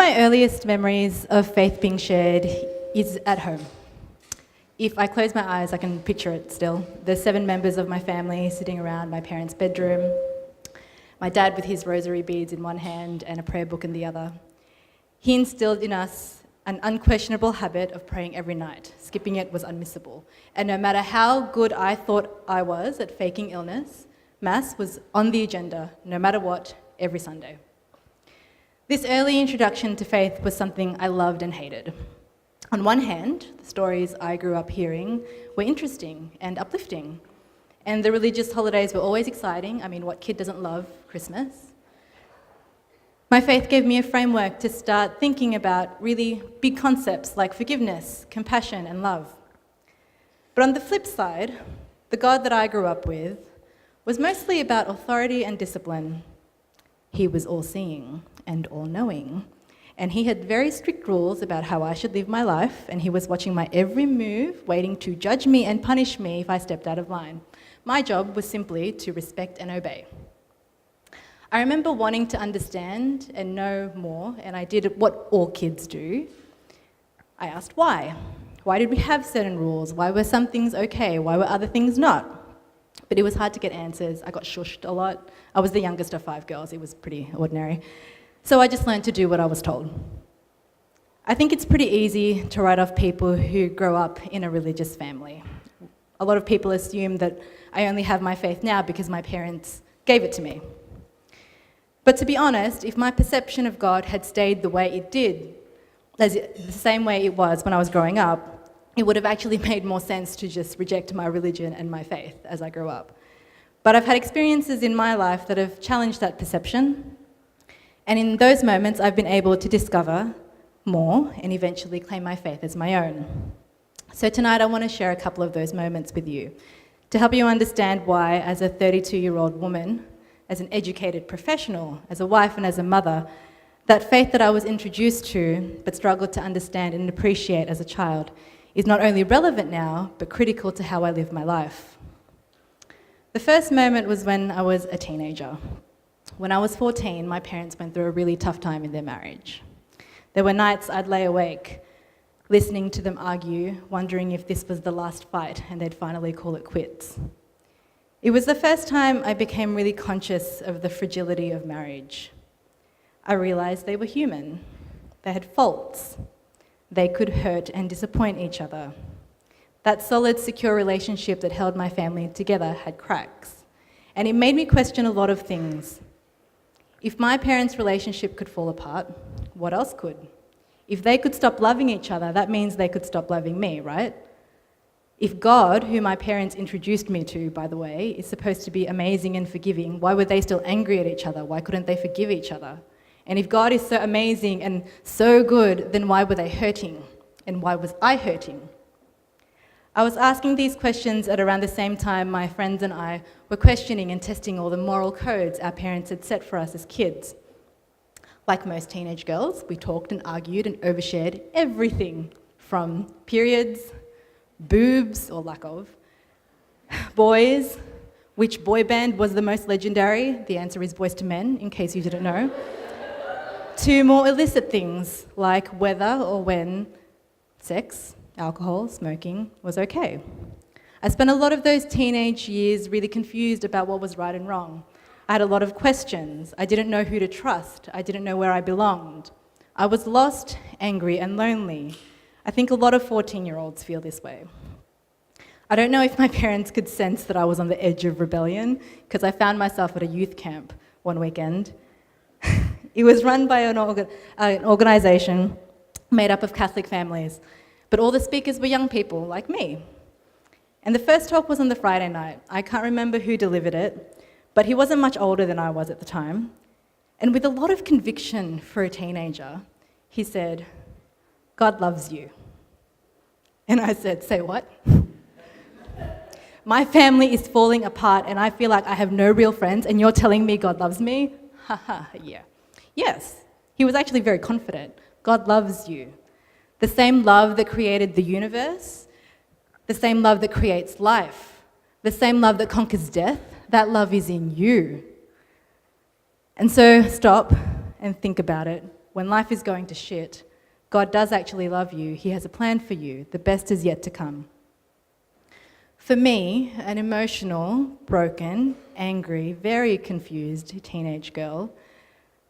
my earliest memories of faith being shared is at home. If I close my eyes, I can picture it still. There's 7 members of my family sitting around my parents' bedroom. My dad with his rosary beads in one hand and a prayer book in the other. He instilled in us an unquestionable habit of praying every night. Skipping it was unmissable. And no matter how good I thought I was at faking illness, Mass was on the agenda, no matter what, every Sunday. This early introduction to faith was something I loved and hated. On one hand, the stories I grew up hearing were interesting and uplifting, and the religious holidays were always exciting. I mean, what kid doesn't love Christmas? My faith gave me a framework to start thinking about really big concepts like forgiveness, compassion, and love. But on the flip side, the God that I grew up with was mostly about authority and discipline. He was all-seeing and all-knowing, and he had very strict rules about how I should live my life, and he was watching my every move, waiting to judge me and punish me if I stepped out of line. My job was simply to respect and obey. I remember wanting to understand and know more, and I did what all kids do. I asked why. Why did we have certain rules? Why were some things okay? Why were other things not? But it was hard to get answers. I got shushed a lot. I was the youngest of 5 girls. It was pretty ordinary. So I just learned to do what I was told. I think it's pretty easy to write off people who grow up in a religious family. A lot of people assume that I only have my faith now because my parents gave it to me. But to be honest, if my perception of God had stayed the way it did, the same way it was when I was growing up, it would have actually made more sense to just reject my religion and my faith as I grew up. But I've had experiences in my life that have challenged that perception, and in those moments I've been able to discover more and eventually claim my faith as my own. So tonight I want to share a couple of those moments with you to help you understand why, as a 32-year-old woman, as an educated professional, as a wife and as a mother, that faith that I was introduced to but struggled to understand and appreciate as a child is not only relevant now, but critical to how I live my life. The first moment was when I was a teenager. When I was 14, my parents went through a really tough time in their marriage. There were nights I'd lay awake, listening to them argue, wondering if this was the last fight and they'd finally call it quits. It was the first time I became really conscious of the fragility of marriage. I realized they were human. They had faults. They could hurt and disappoint each other. That solid, secure relationship that held my family together had cracks. And it made me question a lot of things. If my parents' relationship could fall apart, what else could? If they could stop loving each other, that means they could stop loving me, right? If God, who my parents introduced me to, by the way, is supposed to be amazing and forgiving, why were they still angry at each other? Why couldn't they forgive each other? And if God is so amazing and so good, then why were they hurting? And why was I hurting? I was asking these questions at around the same time my friends and I were questioning and testing all the moral codes our parents had set for us as kids. Like most teenage girls, we talked and argued and overshared everything from periods, boobs, or lack of, boys, which boy band was the most legendary? The answer is Boys to Men, in case you didn't know. To more illicit things, like whether or when sex, alcohol, smoking was okay. I spent a lot of those teenage years really confused about what was right and wrong. I had a lot of questions. I didn't know who to trust. I didn't know where I belonged. I was lost, angry, and lonely. I think a lot of 14-year-olds feel this way. I don't know if my parents could sense that I was on the edge of rebellion, because I found myself at a youth camp one weekend. It was run by an organisation made up of Catholic families, but all the speakers were young people like me. And the first talk was on the Friday night. I can't remember who delivered it, but he wasn't much older than I was at the time. And with a lot of conviction for a teenager, he said, "God loves you." And I said, "Say what?" My family is falling apart and I feel like I have no real friends and you're telling me God loves me? Haha, yeah. Yes, he was actually very confident. God loves you. The same love that created the universe, the same love that creates life, the same love that conquers death, that love is in you. And so stop and think about it. when life is going to shit, God does actually love you. He has a plan for you. The best is yet to come. For me, an emotional, broken, angry, very confused teenage girl,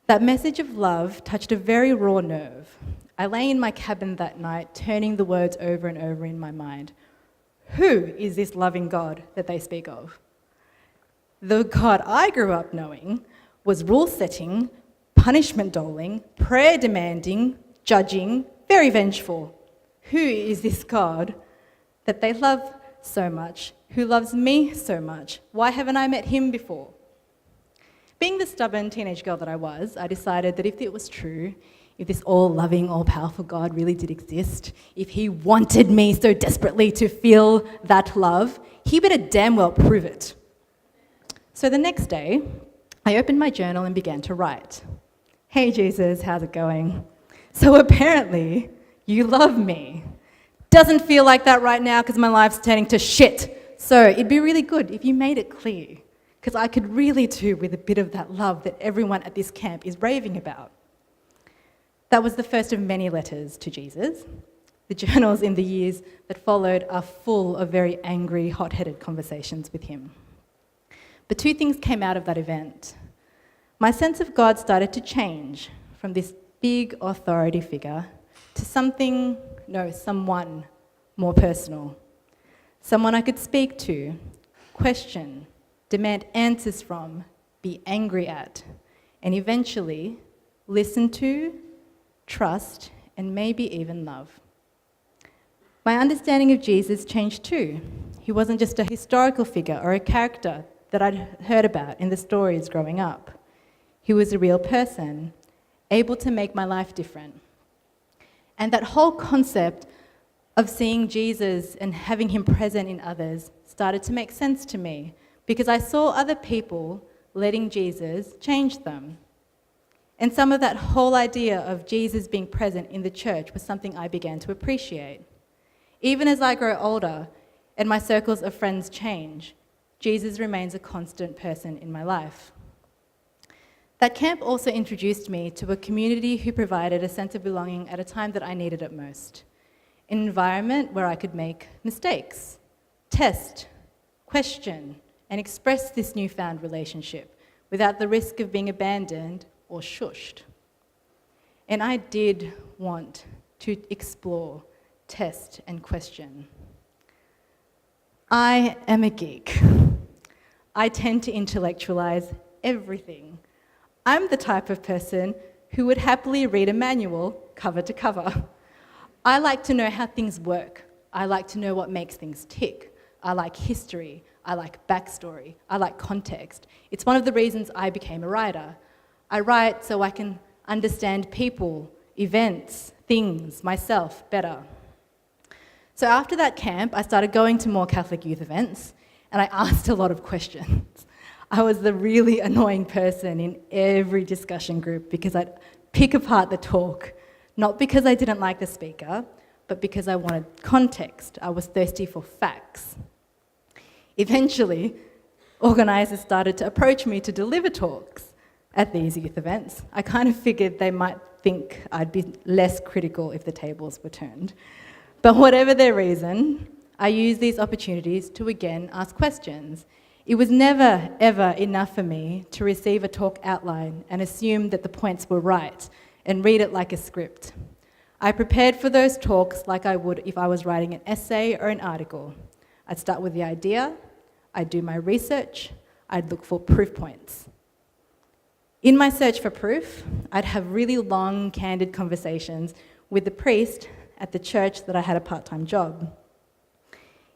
that message of love touched a very raw nerve. I lay in my cabin that night, turning the words over and over in my mind. Who is this loving God that they speak of? The God I grew up knowing was rule-setting, punishment-doling, prayer-demanding, judging, very vengeful. Who is this God that they love so much, who loves me so much? Why haven't I met him before? Being the stubborn teenage girl that I was, I decided that if it was true, if this all-loving, all-powerful God really did exist, if he wanted me so desperately to feel that love, he better damn well prove it. So the next day, I opened my journal and began to write. Hey Jesus, how's it going? So apparently, you love me. Doesn't feel like that right now because my life's turning to shit. So it'd be really good if you made it clear, because I could really do with a bit of that love that everyone at this camp is raving about. That was the first of many letters to Jesus. The journals in the years that followed are full of very angry, hot-headed conversations with him. But two things came out of that event. My sense of God started to change from this big authority figure to someone more personal. Someone I could speak to, question, demand answers from, be angry at, and eventually listen to, trust, and maybe even love. My understanding of Jesus changed too. He wasn't just a historical figure or a character that I'd heard about in the stories growing up. He was a real person, able to make my life different. And that whole concept of seeing Jesus and having him present in others started to make sense to me, because I saw other people letting Jesus change them. And some of that whole idea of Jesus being present in the church was something I began to appreciate. Even as I grow older and my circles of friends change, Jesus remains a constant person in my life. That camp also introduced me to a community who provided a sense of belonging at a time that I needed it most. An environment where I could make mistakes, test, question, and express this newfound relationship without the risk of being abandoned or shushed. And I did want to explore, test, and question. I am a geek. I tend to intellectualize everything. I'm the type of person who would happily read a manual cover to cover. I like to know how things work. I like to know what makes things tick. I like history. I like backstory. I like context. It's one of the reasons I became a writer. I write so I can understand people, events, things, myself better. So after that camp, I started going to more Catholic youth events, and I asked a lot of questions. I was the really annoying person in every discussion group because I'd pick apart the talk, not because I didn't like the speaker, but because I wanted context. I was thirsty for facts. Eventually, organisers started to approach me to deliver talks at these youth events. I kind of figured they might think I'd be less critical if the tables were turned. But whatever their reason, I used these opportunities to again ask questions. It was never, ever enough for me to receive a talk outline and assume that the points were right and read it like a script. I prepared for those talks like I would if I was writing an essay or an article. I'd start with the idea, I'd do my research, I'd look for proof points. In my search for proof, I'd have really long, candid conversations with the priest at the church that I had a part-time job.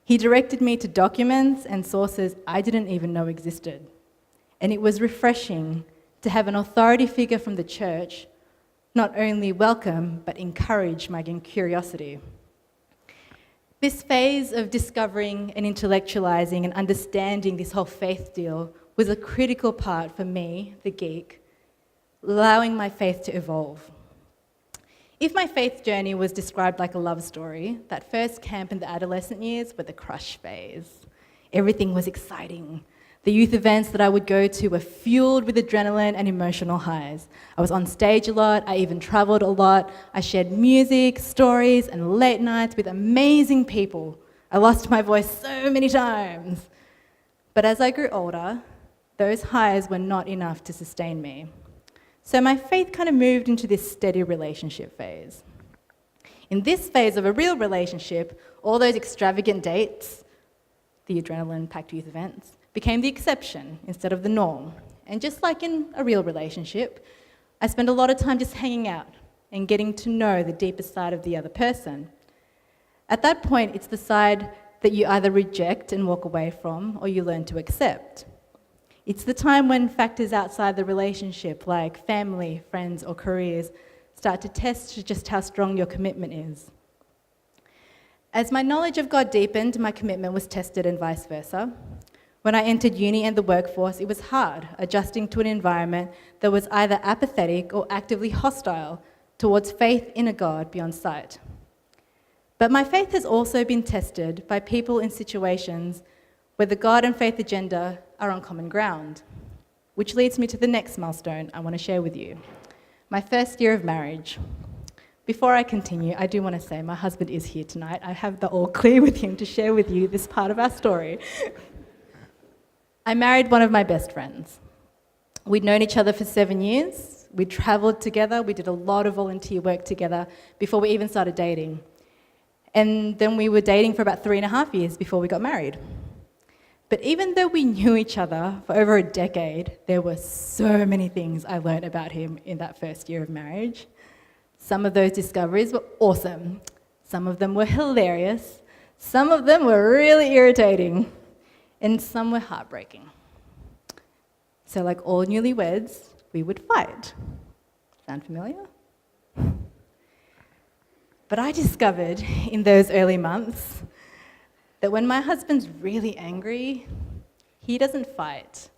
He directed me to documents and sources I didn't even know existed. And it was refreshing to have an authority figure from the church not only welcome, but encourage my curiosity. This phase of discovering and intellectualizing and understanding this whole faith deal was a critical part for me, the geek, allowing my faith to evolve. If my faith journey was described like a love story, that first camp in the adolescent years were the crush phase. Everything was exciting. The youth events that I would go to were fueled with adrenaline and emotional highs. I was on stage a lot, I even traveled a lot, I shared music, stories, and late nights with amazing people. I lost my voice so many times. But as I grew older, those highs were not enough to sustain me. So my faith kind of moved into this steady relationship phase. In this phase of a real relationship, all those extravagant dates, the adrenaline-packed youth events, became the exception instead of the norm. And just like in a real relationship, I spent a lot of time just hanging out and getting to know the deepest side of the other person. At that point, it's the side that you either reject and walk away from, or you learn to accept. It's the time when factors outside the relationship, like family, friends, or careers, start to test just how strong your commitment is. As my knowledge of God deepened, my commitment was tested and vice versa. When I entered uni and the workforce, it was hard adjusting to an environment that was either apathetic or actively hostile towards faith in a God beyond sight. But my faith has also been tested by people in situations where the God and faith agenda are on common ground, which leads me to the next milestone I want to share with you, my first year of marriage. Before I continue, I do want to say my husband is here tonight. I have the all clear with him to share with you this part of our story. I married one of my best friends. We'd known each other for 7 years. We travelled together. We did a lot of volunteer work together before we even started dating. And then we were dating for about 3.5 years before we got married. But even though we knew each other for over a decade, there were so many things I learned about him in that first year of marriage. Some of those discoveries were awesome. Some of them were hilarious. Some of them were really irritating. And some were heartbreaking. So like all newlyweds, we would fight. Sound familiar? But I discovered in those early months that when my husband's really angry, he doesn't fight,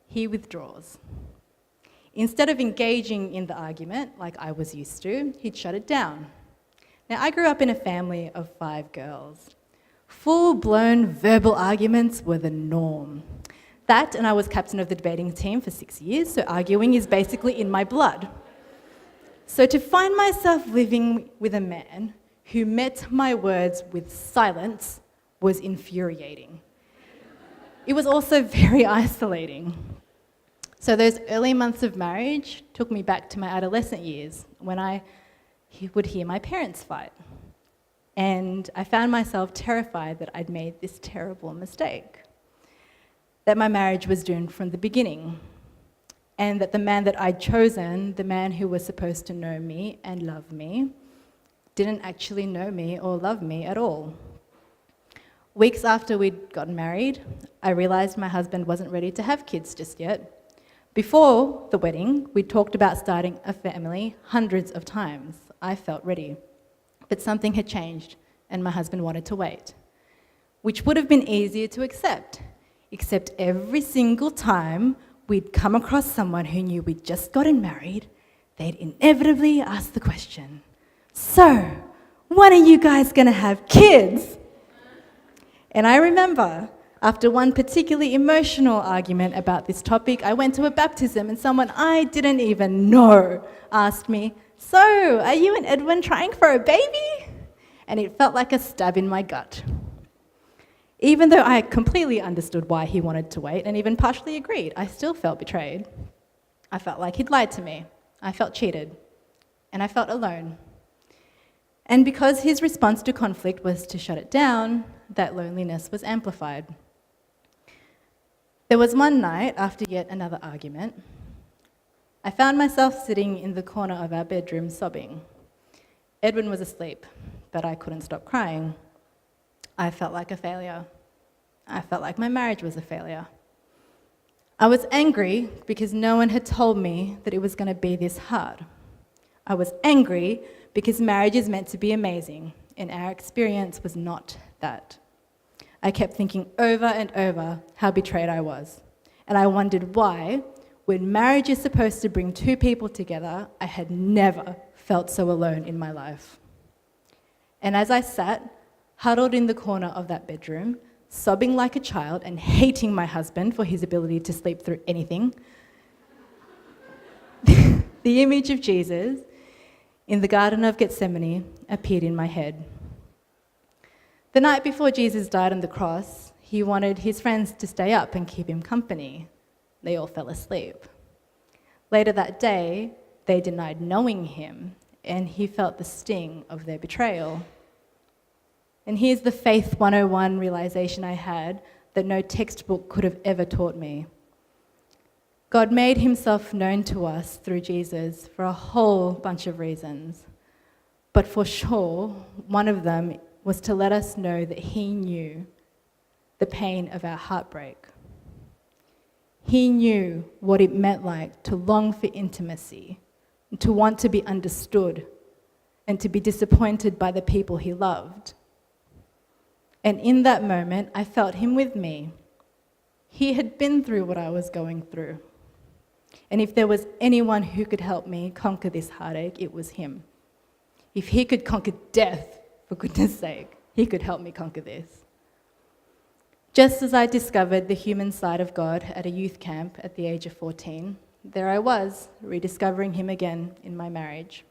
he withdraws. Instead of engaging in the argument like I was used to, he'd shut it down. Now, I grew up in a family of 5 girls. Full-blown verbal arguments were the norm. That, and I was captain of the debating team for 6 years, so arguing is basically in my blood. So to find myself living with a man who met my words with silence was infuriating. It was also very isolating. So those early months of marriage took me back to my adolescent years when I would hear my parents fight. And I found myself terrified that I'd made this terrible mistake, that my marriage was doomed from the beginning, and that the man that I'd chosen, the man who was supposed to know me and love me, didn't actually know me or love me at all. Weeks after we'd gotten married, I realized my husband wasn't ready to have kids just yet. Before the wedding, we talked about starting a family hundreds of times. I felt ready. But something had changed, and my husband wanted to wait, which would have been easier to accept, except every single time we'd come across someone who knew we'd just gotten married, they'd inevitably ask the question, "So, when are you guys going to have kids?" And I remember, after one particularly emotional argument about this topic, I went to a baptism and someone I didn't even know asked me, "So, are you and Edwin trying for a baby?" And it felt like a stab in my gut. Even though I completely understood why he wanted to wait and even partially agreed, I still felt betrayed. I felt like he'd lied to me. I felt cheated. And I felt alone. And because his response to conflict was to shut it down, that loneliness was amplified. There was one night, after yet another argument, I found myself sitting in the corner of our bedroom sobbing. Edwin was asleep, but I couldn't stop crying. I felt like a failure. I felt like my marriage was a failure. I was angry because no one had told me that it was going to be this hard. I was angry because marriage is meant to be amazing, and our experience was not that. I kept thinking over and over how betrayed I was, and I wondered why, when marriage is supposed to bring 2 people together, I had never felt so alone in my life. And as I sat, huddled in the corner of that bedroom, sobbing like a child and hating my husband for his ability to sleep through anything, the image of Jesus in the Garden of Gethsemane appeared in my head. The night before Jesus died on the cross, he wanted his friends to stay up and keep him company. They all fell asleep. Later that day, they denied knowing him, and he felt the sting of their betrayal. And here's the Faith 101 realization I had that no textbook could have ever taught me. God made himself known to us through Jesus for a whole bunch of reasons. But for sure, one of them was to let us know that he knew the pain of our heartbreak. He knew what it meant like to long for intimacy, to want to be understood, and to be disappointed by the people he loved. And in that moment, I felt him with me. He had been through what I was going through. And if there was anyone who could help me conquer this heartache, it was him. If he could conquer death, for goodness sake, he could help me conquer this. Just as I discovered the human side of God at a youth camp at the age of 14, there I was, rediscovering him again in my marriage.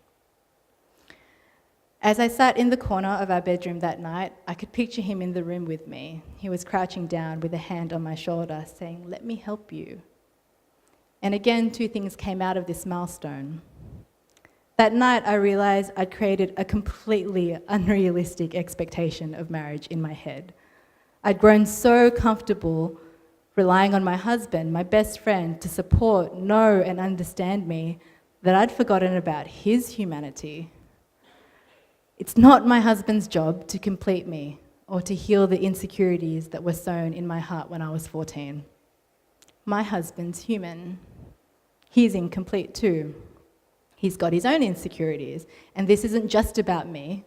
As I sat in the corner of our bedroom that night, I could picture him in the room with me. He was crouching down with a hand on my shoulder, saying, "Let me help you." And again, two things came out of this milestone. That night, I realized I'd created a completely unrealistic expectation of marriage in my head. I'd grown so comfortable relying on my husband, my best friend, to support, know, and understand me that I'd forgotten about his humanity. It's not my husband's job to complete me or to heal the insecurities that were sown in my heart when I was 14. My husband's human. He's incomplete too. He's got his own insecurities, and this isn't just about me.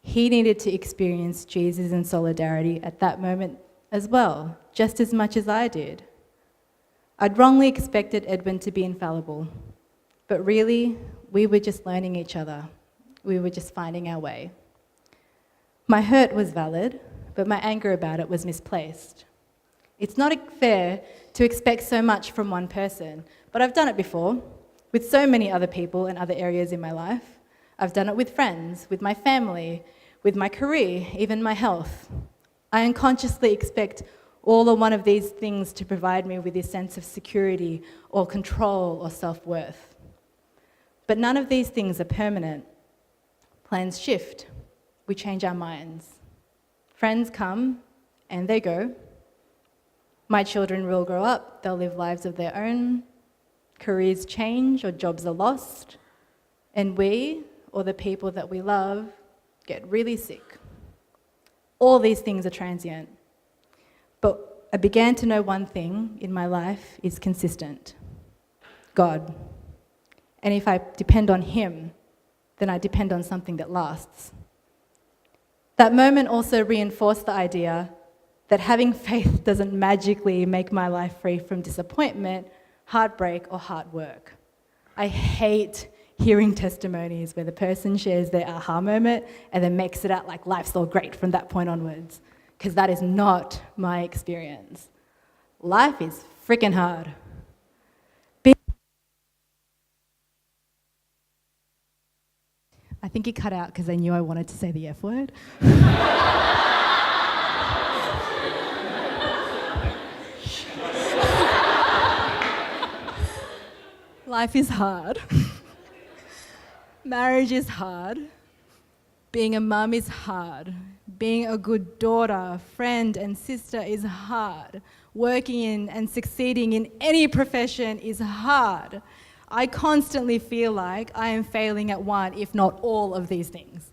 He needed to experience Jesus in solidarity at that moment as well, just as much as I did. I'd wrongly expected Edwin to be infallible, but really, we were just learning each other. We were just finding our way. My hurt was valid, but my anger about it was misplaced. It's not fair to expect so much from one person, but I've done it before, with so many other people and other areas in my life. I've done it with friends, with my family, with my career, even my health. I unconsciously expect all or one of these things to provide me with a sense of security or control or self-worth. But none of these things are permanent. Plans shift. We change our minds. Friends come and they go. My children will grow up. They'll live lives of their own. Careers change or jobs are lost. And we, or the people that we love, get really sick. All these things are transient. But I began to know one thing in my life is consistent: God. And if I depend on him, then I depend on something that lasts. That moment also reinforced the idea that having faith doesn't magically make my life free from disappointment, heartbreak, or hard work. I hate hearing testimonies where the person shares their aha moment and then makes it out like life's all great from that point onwards, because that is not my experience. Life is freaking hard. I think it cut out because I knew I wanted to say the F word. Life is hard. Marriage is hard. Being a mum is hard. Being a good daughter, friend, and sister is hard. Working in and succeeding in any profession is hard. I constantly feel like I am failing at one, if not all, of these things.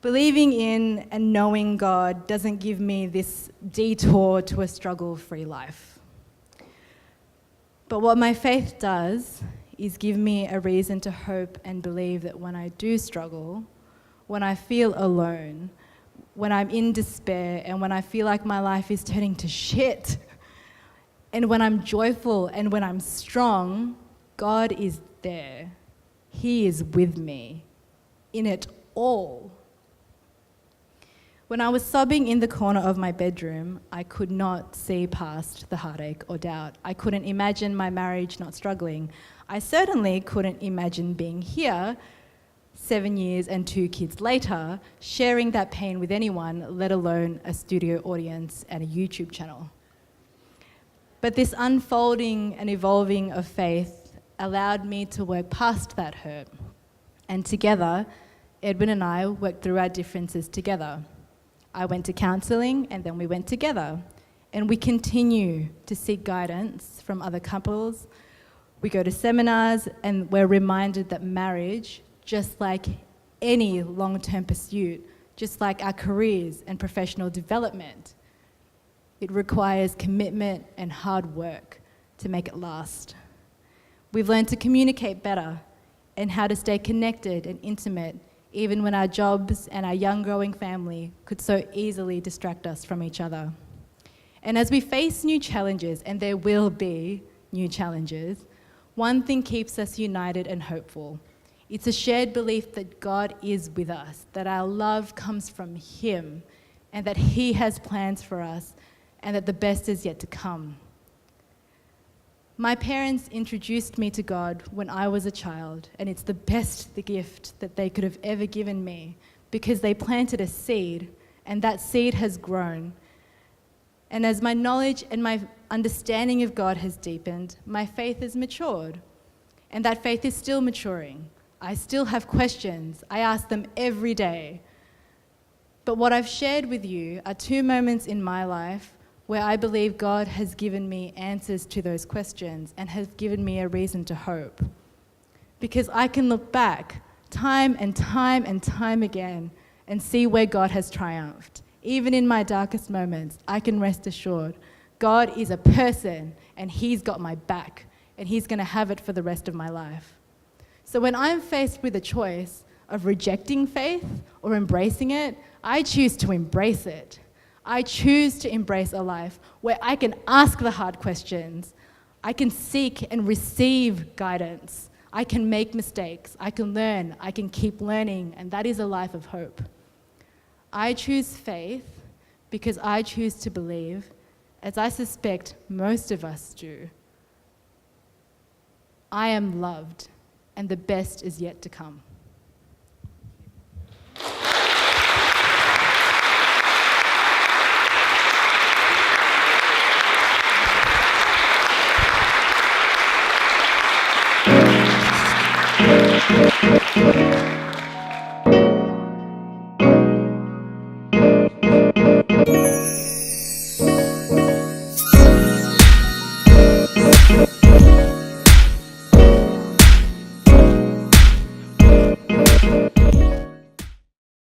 Believing in and knowing God doesn't give me this detour to a struggle-free life. But what my faith does is give me a reason to hope and believe that when I do struggle, when I feel alone, when I'm in despair, and when I feel like my life is turning to shit, and when I'm joyful and when I'm strong, God is there. He is with me in it all. When I was sobbing in the corner of my bedroom, I could not see past the heartache or doubt. I couldn't imagine my marriage not struggling. I certainly couldn't imagine being here 7 years and 2 kids later, sharing that pain with anyone, let alone a studio audience and a YouTube channel. But this unfolding and evolving of faith allowed me to work past that hurt. And together, Edwin and I worked through our differences together. I went to counselling and then we went together. And we continue to seek guidance from other couples. We go to seminars and we're reminded that marriage, just like any long-term pursuit, just like our careers and professional development, it requires commitment and hard work to make it last. We've learned to communicate better and how to stay connected and intimate, even when our jobs and our young growing family could so easily distract us from each other. And as we face new challenges, and there will be new challenges, one thing keeps us united and hopeful. It's a shared belief that God is with us, that our love comes from Him, and that He has plans for us, and that the best is yet to come. My parents introduced me to God when I was a child, and it's the best gift that they could have ever given me, because they planted a seed, and that seed has grown. And as my knowledge and my understanding of God has deepened, my faith has matured, and that faith is still maturing. I still have questions. I ask them every day. But what I've shared with you are 2 moments in my life where I believe God has given me answers to those questions and has given me a reason to hope. Because I can look back time and time and time again and see where God has triumphed. Even in my darkest moments, I can rest assured God is a person and He's got my back and He's going to have it for the rest of my life. So when I'm faced with a choice of rejecting faith or embracing it, I choose to embrace it. I choose to embrace a life where I can ask the hard questions. I can seek and receive guidance. I can make mistakes. I can learn. I can keep learning. And that is a life of hope. I choose faith because I choose to believe, as I suspect most of us do, I am loved and the best is yet to come.